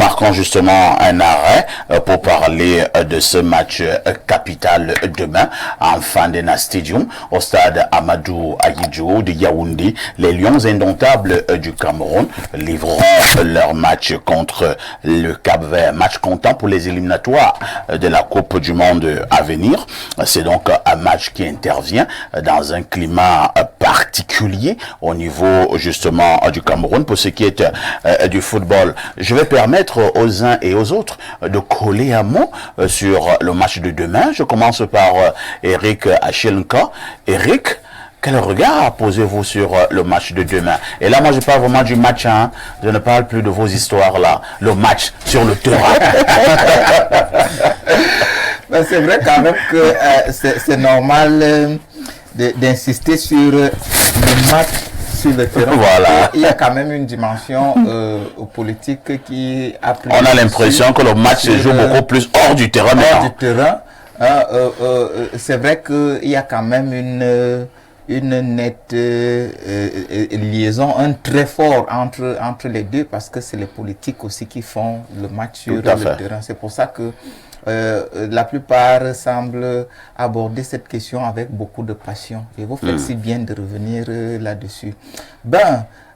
marquons justement un arrêt pour parler de ce match capital demain en Fandena Stadium au stade Amadou Ahidjo de Yaoundé. Les Lions indomptables du Cameroun livreront leur match contre le Cap-Vert. Match comptant pour les éliminatoires de la Coupe du Monde à venir. C'est donc un match qui intervient dans un climat particulier au niveau justement du Cameroun pour ce qui est du football. Je vais permettre aux uns et aux autres de coller un mot sur le match de demain. Je commence par Eric Achelenka. Eric, quel regard posez-vous sur le match de demain? Et là, moi, je parle vraiment du match, hein. Je ne parle plus de vos histoires là. Le match sur le terrain. C'est vrai quand même que c'est normal d'insister sur le match sur le terrain. Voilà. Il y a quand même une dimension politique qui a pris. On a l'impression que le match se joue beaucoup plus hors du terrain. Hors du terrain. C'est vrai qu'il y a quand même une nette liaison, un très fort entre les deux, parce que c'est les politiques aussi qui font le match sur le terrain. C'est pour ça que la plupart semblent aborder cette question avec beaucoup de passion. Et vous faites si bien de revenir là-dessus.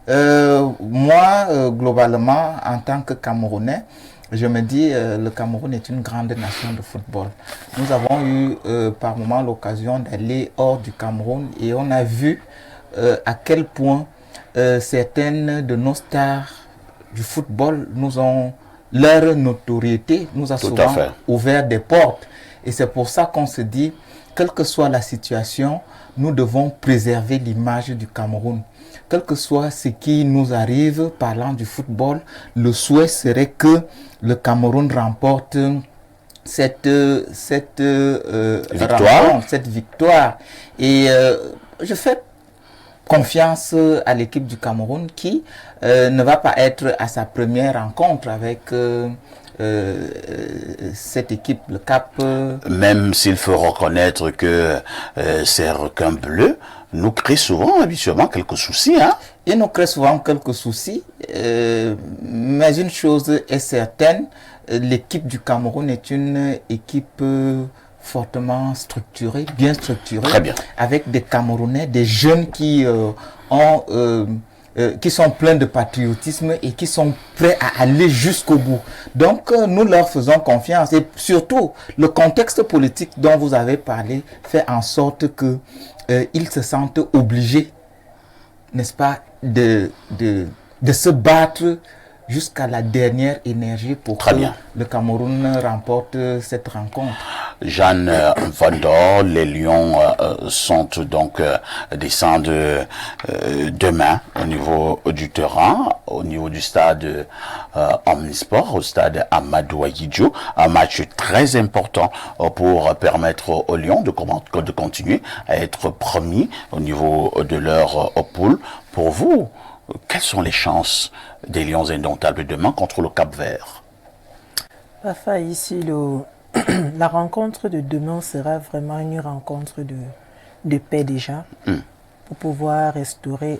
Moi, globalement, en tant que Camerounais, je me dis le Cameroun est une grande nation de football. Nous avons eu par moment l'occasion d'aller hors du Cameroun et on a vu à quel point certaines de nos stars du football leur notoriété nous a souvent ouvert des portes. Et c'est pour ça qu'on se dit, quelle que soit la situation, nous devons préserver l'image du Cameroun. Quel que soit ce qui nous arrive parlant du football, le souhait serait que le Cameroun remporte cette victoire. Et je fais confiance à l'équipe du Cameroun qui ne va pas être à sa première rencontre avec cette équipe, le Cap. Même s'il faut reconnaître que ces requins bleus nous créent souvent habituellement quelques soucis. Hein? Ils nous créent souvent quelques soucis, mais une chose est certaine, l'équipe du Cameroun est une équipe fortement structurée, bien structurée, très bien, avec des Camerounais, des jeunes qui sont pleins de patriotisme et qui sont prêts à aller jusqu'au bout. Donc, nous leur faisons confiance. Et surtout, le contexte politique dont vous avez parlé fait en sorte que ils se sentent obligés, n'est-ce pas, de se battre jusqu'à la dernière énergie pour que le Cameroun remporte cette rencontre. Jeanne Vandor, les Lions sont donc descendent demain au niveau du terrain, au niveau du stade Omnisport, au stade Amadou Ahidjo, un match très important pour permettre aux Lions de continuer à être premiers au niveau de leur poule. Pour vous, quelles sont les chances des Lions indomptables demain contre le Cap-Vert? Enfin, ici, la rencontre de demain sera vraiment une rencontre de paix déjà, pour pouvoir restaurer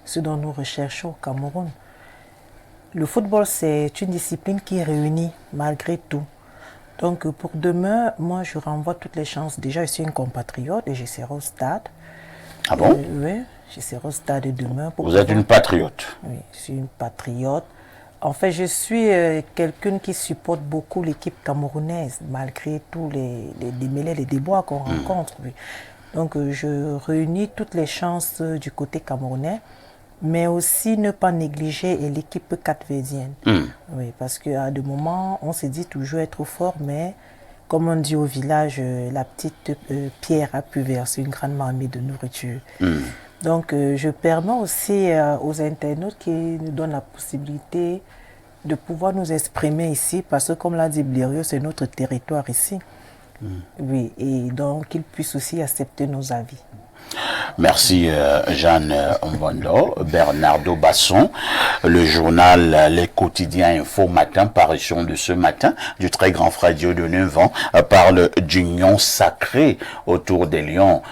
ce dont nous recherchons au Cameroun. Le football, c'est une discipline qui réunit malgré tout. Donc pour demain, moi je renvoie toutes les chances. Déjà, je suis une compatriote et je serai au stade. Ah bon? Oui, je serai au stade demain. Vous êtes une patriote? Oui, je suis une patriote. En fait, je suis quelqu'un qui supporte beaucoup l'équipe camerounaise, malgré tous les démêlés, les déboires qu'on rencontre. Oui. Donc, je réunis toutes les chances du côté camerounais, mais aussi ne pas négliger l'équipe capverdienne. Oui, parce qu'à des moments, on se dit toujours être fort, mais comme on dit au village, la petite pierre a pu verser une grande marmite de nourriture. Donc, je permets aussi aux internautes qui nous donnent la possibilité de pouvoir nous exprimer ici, parce que comme l'a dit Blériot, c'est notre territoire ici. Oui, et donc qu'ils puissent aussi accepter nos avis. Merci Jeanne Mbondo. Bernardo Basson, le journal Les Quotidiens Info Matin, parution de ce matin, du très grand frère Dieudonné Vent, parle d'union sacrée autour des Lions.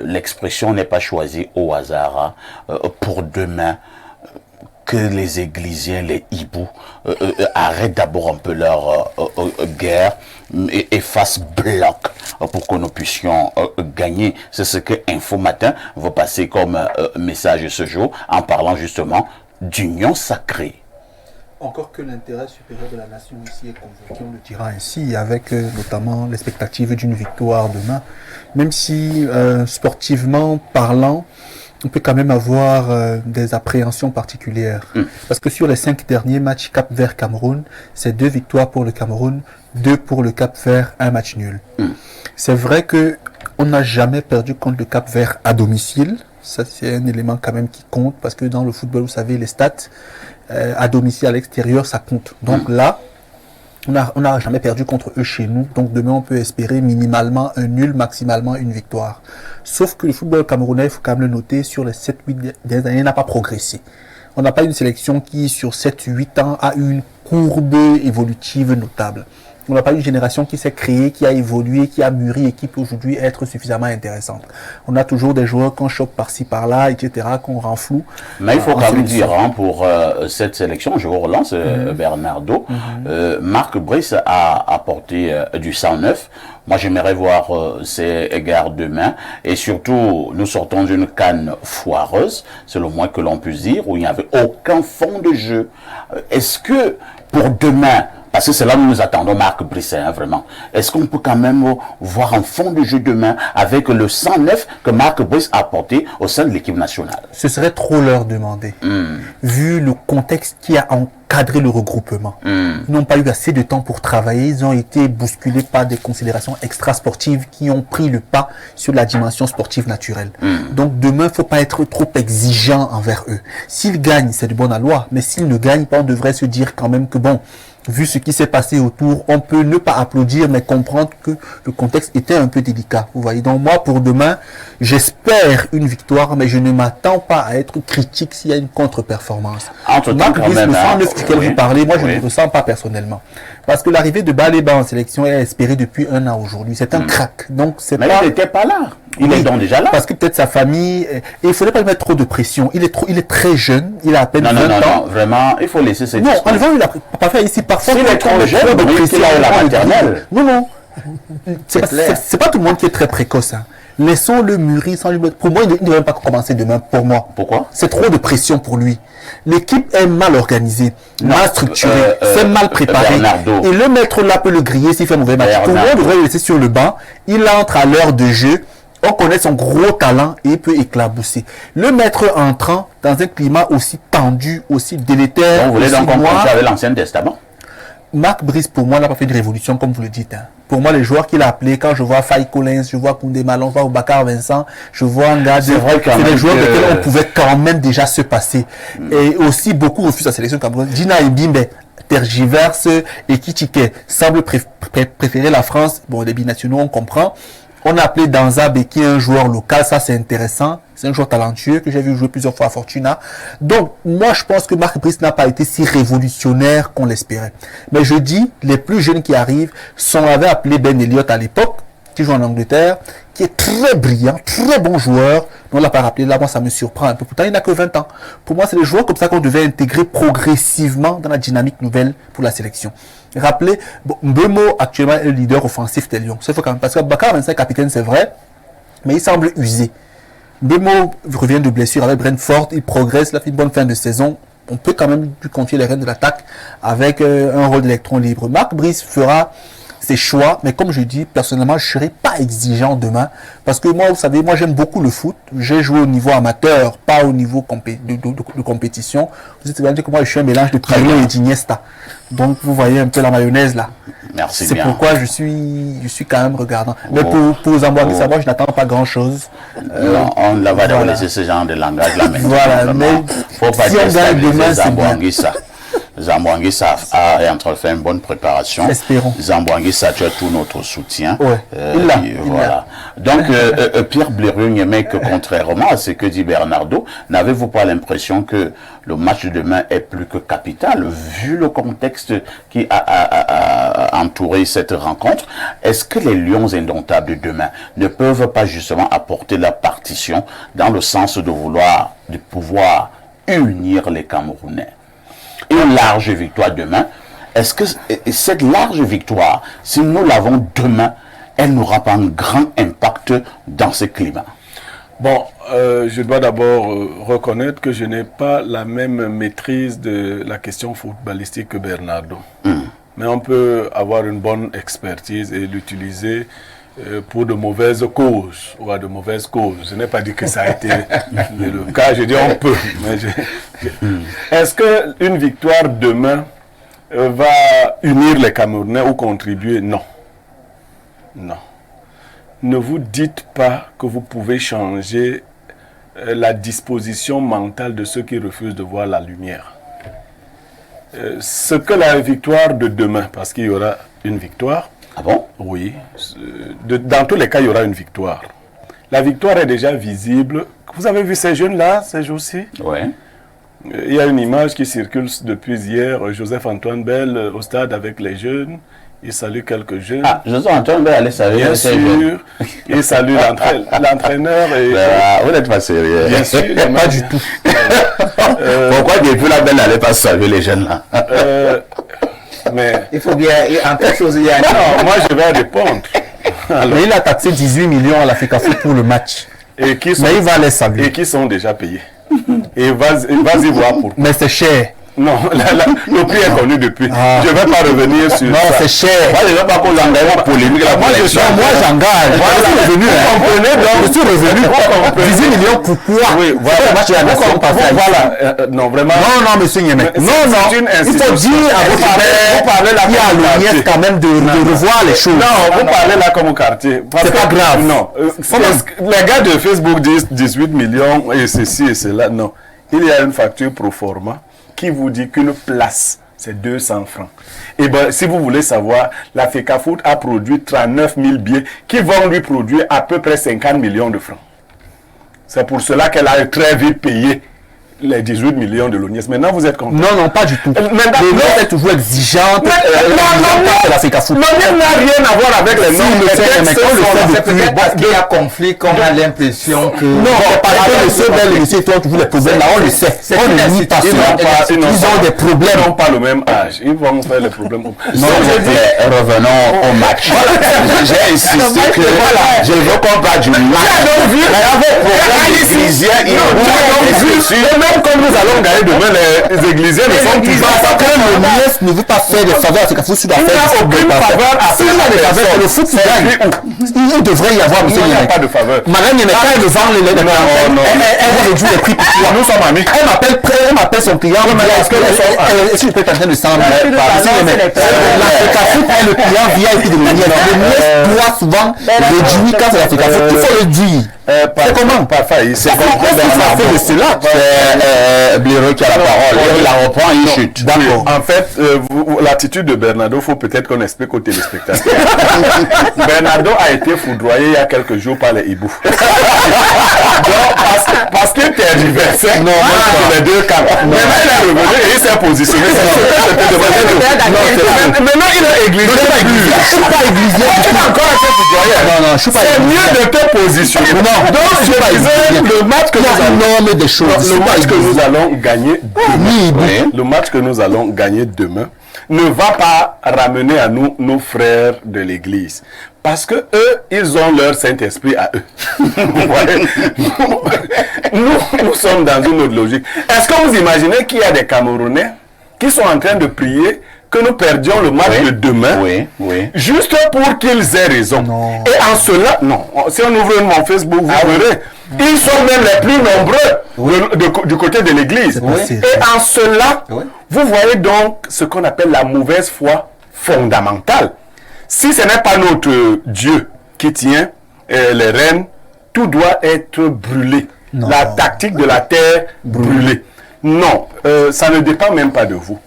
L'expression n'est pas choisie au hasard. Pour demain, que les Églisiens, les hiboux, arrêtent d'abord un peu leur guerre et fassent bloc pour que nous puissions gagner. C'est ce que Info Matin va passer comme message ce jour en parlant justement d'union sacrée. Encore que l'intérêt supérieur de la nation ici est convoqué, on le dira ainsi, avec notamment l'expectative d'une victoire demain. Même si sportivement parlant, on peut quand même avoir des appréhensions particulières. Parce que sur les 5 derniers matchs Cap-Vert-Cameroun, c'est 2 victoires pour le Cameroun, 2 pour le Cap-Vert, 1 match nul. C'est vrai que on n'a jamais perdu contre le Cap-Vert à domicile. Ça, c'est un élément quand même qui compte, parce que dans le football, vous savez, les stats, à domicile, à l'extérieur, ça compte. Donc là, on n'a jamais perdu contre eux chez nous. Donc demain, on peut espérer minimalement un nul, maximalement une victoire. Sauf que le football camerounais, il faut quand même le noter, sur les 7-8 dernières années, n'a pas progressé. On n'a pas une sélection qui, sur 7-8 ans, a eu une courbe évolutive notable. On n'a pas une génération qui s'est créée, qui a évolué, qui a mûri et qui peut aujourd'hui être suffisamment intéressante. On a toujours des joueurs qu'on chope par-ci, par-là, etc., qu'on rend flou. Mais il faut quand même dire, pour cette sélection, je vous relance, Bernardo, Marc Brice a apporté du 109. Moi, j'aimerais voir ces égards demain. Et surtout, nous sortons d'une CAN foireuse, c'est le moins que l'on puisse dire, où il n'y avait aucun fond de jeu. Est-ce que, pour demain, parce que c'est là où nous attendons Marc Brisset, vraiment. Est-ce qu'on peut quand même voir un fond de jeu demain avec le 109 que Marc Brice a apporté au sein de l'équipe nationale? Ce serait trop leur demander. Vu le contexte qui a encadré le regroupement. Ils n'ont pas eu assez de temps pour travailler. Ils ont été bousculés par des considérations extrasportives qui ont pris le pas sur la dimension sportive naturelle. Donc demain, il ne faut pas être trop exigeant envers eux. S'ils gagnent, c'est de bonne loi. Mais s'ils ne gagnent pas, on devrait se dire quand même que bon, vu ce qui s'est passé autour, on peut ne pas applaudir, mais comprendre que le contexte était un peu délicat. Vous voyez, donc moi, pour demain, j'espère une victoire, mais je ne m'attends pas à être critique s'il y a une contre-performance. Marc Brice, le 109 duquel vous parlez, moi, je ne le ressens pas personnellement. Parce que l'arrivée de Baléba en sélection est espérée depuis 1 an aujourd'hui. C'est un crack. Donc, c'est mais pas... il n'était pas là. Il est donc déjà là. Parce que peut-être sa famille... Et il ne faudrait pas lui mettre trop de pression. Il est très jeune. Il a à peine 20 ans. Non, vraiment, il faut laisser cette Non, histoire. en il a pas fait ici. Parfois, s'il est trop jeune, de oui, pression, qu'il a la maternelle. Non. C'est pas tout le monde qui est très précoce. Hein. Laissons-le mûrir sans lui mettre... Pour moi, il ne devrait pas commencer demain. Pour moi. Pourquoi? C'est trop de pression pour lui. L'équipe est mal organisée, mal structurée, c'est mal préparé. Et le mettre là peut le griller s'il fait un mauvais match. Pour moi, on devrait le laisser sur le banc. Il entre à l'heure de jeu. On connaît son gros talent et il peut éclabousser. Le mettre entrant dans un climat aussi tendu, aussi délétère. Donc, vous voulez donc comprendre avec l'Ancien Testament? Marc Brice, pour moi, n'a pas fait de révolution, comme vous le dites. Hein. Pour moi, les joueurs qu'il a appelés, quand je vois Faye Collins, je vois Koundé Malon, je vois Bakar Vincent, je vois Ngad, c'est des joueurs desquels on pouvait quand même déjà se passer. Et aussi, beaucoup refusent la sélection camerounaise. Dina Mbimbe tergiverse et Kitike semble préférer la France. Bon, les binationaux, on comprend. On a appelé Danzab qui est un joueur local, ça c'est intéressant. C'est un joueur talentueux que j'ai vu jouer plusieurs fois à Fortuna. Donc, moi je pense que Marc Brice n'a pas été si révolutionnaire qu'on l'espérait. Mais je dis, les plus jeunes qui arrivent, on avait appelé Ben Elliott à l'époque, qui joue en Angleterre, qui est très brillant, très bon joueur. On ne l'a pas rappelé, là moi ça me surprend un peu. Pourtant il n'a que 20 ans. Pour moi c'est des joueurs comme ça qu'on devait intégrer progressivement dans la dynamique nouvelle pour la sélection. Rappelez, Mbemo actuellement est le leader offensif des Lions. C'est faut quand même, parce que Bakar 25 capitaine c'est vrai, mais il semble usé. Mbemo revient de blessure avec Brentford, il progresse, il a fait une bonne fin de saison. On peut quand même lui confier les rênes de l'attaque avec un rôle d'électron libre. Marc Brice fera ses choix, mais comme je dis, personnellement, je ne serai pas exigeant demain, parce que moi, vous savez, moi j'aime beaucoup le foot, j'ai joué au niveau amateur, pas au niveau de compétition. Vous savez que moi je suis un mélange de Pirlo et d'Iniesta, donc vous voyez un peu la mayonnaise là. Merci bien. C'est pourquoi je suis quand même regardant. Mais pour Zamboanguissa, moi je n'attends pas grand chose. Non, on va laisser ce genre de langage là maintenant. Voilà, mais faut pas si on gagne demain, c'est bien. Zamboanguissa est en train de faire une bonne préparation. Espérons. Zamboanguissa, tu as tout notre soutien. Ouais. Voilà. Donc, Pierre Blérieux-Niémé, que contrairement à ce que dit Bernardo, n'avez-vous pas l'impression que le match de demain est plus que capital, vu le contexte qui a entouré cette rencontre? Est-ce que les Lions indomptables de demain ne peuvent pas justement apporter la partition dans le sens de pouvoir unir les Camerounais. Une large victoire demain. Est-ce que cette large victoire, si nous l'avons demain, elle n'aura pas un grand impact dans ce climat? Bon, je dois d'abord reconnaître que je n'ai pas la même maîtrise de la question footballistique que Bernardo. Mais on peut avoir une bonne expertise et l'utiliser pour de mauvaises causes ou à de mauvaises causes. Je n'ai pas dit que ça a été le cas, je dis on peut. Est-ce qu'une victoire demain va unir les Camerounais ou contribuer? Non. Non. Ne vous dites pas que vous pouvez changer la disposition mentale de ceux qui refusent de voir la lumière. Ce que la victoire de demain, parce qu'il y aura une victoire. Ah bon? Oui. Dans tous les cas, il y aura une victoire. La victoire est déjà visible. Vous avez vu ces jeunes-là, ces jours-ci? Oui. Il y a une image qui circule depuis hier, Joseph-Antoine Bell au stade avec les jeunes. Il salue quelques jeunes. Ah, Joseph-Antoine Bell allait saluer. Bien sûr. Il salue l'entraîneur. Vous n'êtes pas sérieux. Bien sûr. Pas du tout. Pourquoi depuis la Bell n'allait pas saluer les jeunes là? Mais Il faut bien, en quelque chose, il y a non, moi je vais répondre. Mais il a taxé 18 millions à la FECAFOOT pour le match. Et qui sont, Mais il va les saluer. et qui sont déjà payés. Et vas-y voir pourquoi. Mais c'est cher. Non, le prix est connu depuis. Ah. Je ne vais pas revenir sur Non, ça. c'est cher. Moi, je ne veux pas qu'on engage en polémique. Moi, je suis Non, moi j'engage. Voilà. Je suis revenu. Vous comprenez donc? Je suis revenu. 18 millions pourquoi? Oui, voilà. C'est le match de la nation passé. Voilà. Non, vraiment. Non, monsieur Niémé. Mais Non, c'est une il faut institution. dire à vos Vous parlez là il y a comme au l'ONIES quartier. quand même de revoir les choses. Non, vous parlez là comme au quartier. C'est pas grave. Non. Les gars de Facebook disent 18 millions et ceci et cela. Non. Il y a une facture pro forma qui vous dit qu'une place, c'est 200 francs. Et bien, si vous voulez savoir, la FECAFOOT a produit 39 000 billets qui vont lui produire à peu près 50 millions de francs. C'est pour cela qu'elle a très vite payé les 18 millions de l'ONIES. Maintenant, vous êtes content? Non, pas du tout. Maintenant, L'ONIES est toujours exigeante. non, la FECAFOOT. l'ONIES n'a rien à voir avec les noms. le fait, mais quand le fait C'est peut-être parce qu'il y a conflit qu'on a l'impression que... Non, parce que monsieur Bell et monsieur Toit, toujours les problèmes là, on le sait. C'est On une ne nie pas institution. ça. Ils ont des Ils problèmes. n'ont pas le même âge. Ils vont faire les problèmes. Non, revenons au match. J'ai insisté que je veux qu'on parle du match. Même comme nous allons gagner demain, les Églisiens ne sont plus Parce que l'ONIES ne veut pas faire des faveurs à FECAFOOT sur la Il n'y a aucune faveur à S'il y a des faveurs, c'est le foot qui gagne. Il devrait y avoir, monsieur Il n'y a Niémé. pas de faveur. Madame Niémé, quand elle me vend les non. elle réduit les prix pour toi. Nous sommes amis. Elle m'appelle son client. Est-ce que je peux t'entendre de 100 000? La FECAFOOT est le client VIP de l'ONIES. L'ONIES doit souvent réduire quand c'est la FECAFOOT. Il faut le dire. C'est comment? Pas failli. C'est Qu'est-ce que ça fait de cela? C'est Bliro qui a la parole. Il la reprend, il chute. D'accord. En fait, l'attitude de Bernardo, il faut peut-être qu'on explique aux téléspectateurs. Bernardo a été foudroyé il y a quelques jours par les hiboux. Parce que tu es diversé. Non, les deux camps. Maintenant, il est revenu et il s'est positionné. Maintenant, il est églisé. Je suis pas églisé. Encore été foudroyé. Non, je suis pas C'est églisé. mieux de te positionner. Non, Donc, je suis pas je disais, églisé. le match que nous allons... Non, mais des choses. Le match que nous allons gagner demain, Oui. le match que nous allons gagner demain ne va pas ramener à nous nos frères de l'église. Parce que eux, ils ont leur Saint-Esprit à eux. Vous voyez? Nous sommes dans une autre logique. Est-ce que vous imaginez qu'il y a des Camerounais qui sont en train de prier que nous perdions le match de demain, Oui. juste pour qu'ils aient raison? Non. Et en cela, non, si on ouvre mon Facebook, vous verrez, ils sont même les plus nombreux du côté de l'église. possible. Et en cela, Oui. vous voyez donc ce qu'on appelle la mauvaise foi fondamentale. Si ce n'est pas notre Dieu qui tient les rênes, tout doit être brûlé. Non. La tactique de la terre brûlée. Non, ça ne dépend même pas de vous.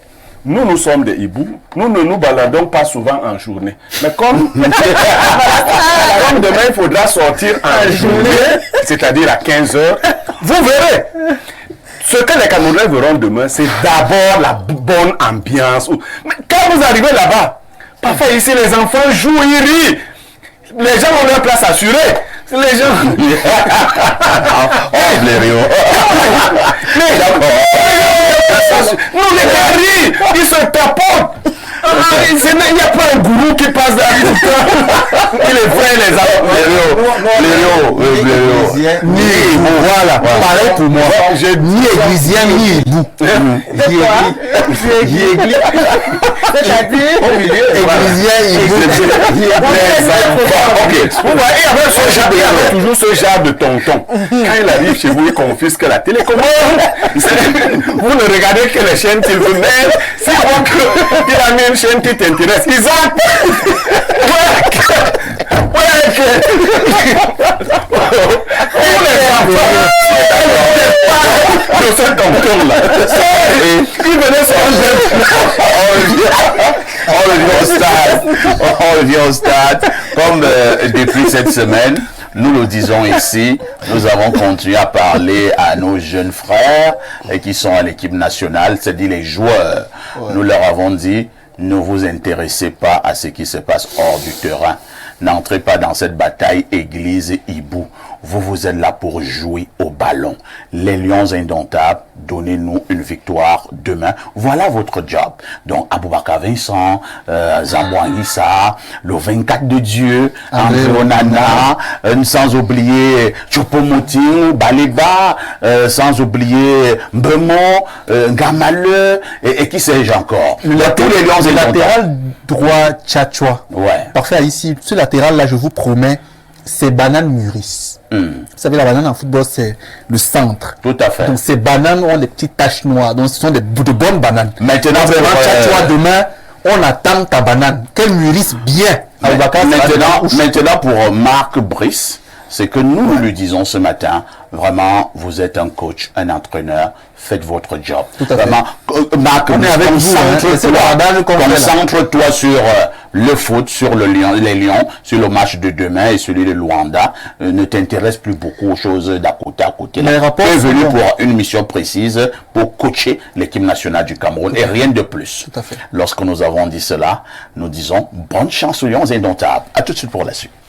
Nous sommes des hiboux. Nous ne nous baladons pas souvent en journée. Mais comme demain, il faudra sortir en journée, c'est-à-dire à 15 heures, vous verrez. Ce que les Camerounais verront demain, c'est d'abord la bonne ambiance. Mais quand vous arrivez là-bas, parfois ici, les enfants jouent, ils rient. Les gens ont leur place assurée. Les gens. Oh, Blériot. Mais nous, les guerriers, ils se tapotent. Il n'y a pas un gourou qui passe derrière tout le temps. Il est vrai, les enfants. Blériot. Ni Hibou, voilà. Pareil pour moi. Ni églysien, ni Hibou. C'est-à-dire Églysien, Hibou. Ok. Vous voyez, il y avait toujours ce genre de tonton. Quand il arrive chez vous, il confisque la télécommande. Vous ne regardez que les chaînes qu'il vous met. S'il voit qu'il a mis une chaîne qui t'intéresse, ils ont. Pour les enfants de ce tonton-là. Il venait On revient au stade. Comme depuis cette semaine, nous le disons ici, nous avons continué à parler à nos jeunes frères qui sont à l'équipe nationale, c'est-à-dire les joueurs. Ouais. Nous leur avons dit, ne vous intéressez pas à ce qui se passe hors du terrain. N'entrez pas dans cette bataille Église-Hibou. Vous êtes là pour jouer au ballon. Les Lions indomptables, donnez-nous une victoire demain. Voilà votre job. Donc, Aboubakar Vincent, Zambouan Issa, le 24 de Dieu, André Onana, sans oublier Choupo-Moting, Baleba, sans oublier Mbemo, Gamale, et qui sais-je encore. Tous les Lions indomptables. Latéral droit Tchatchoua. Ouais. Parfait, ici, ce latéral-là, je vous promets, ces bananes mûrissent. Vous savez, la banane en football, c'est le centre. Tout à fait. Donc, ces bananes ont des petites taches noires. Donc, ce sont de bonnes bananes. Maintenant, vraiment, Tchatchoua, demain, on attend ta banane. Qu'elle mûrisse bien. Maintenant, pour Marc Brice, c'est que nous lui disons ce matin, vraiment, vous êtes un coach, un entraîneur, faites votre job. Tout à vraiment, Marc, concentre-toi sur le foot, sur les Lions, sur le match de demain et celui de Luanda. Ne t'intéresse plus beaucoup aux choses d'à côté. Tu es venu pour une mission précise, pour coacher l'équipe nationale du Cameroun et rien de plus. Tout à fait. Lorsque nous avons dit cela, nous disons bonne chance aux Lions indomptables. À tout de suite pour la suite.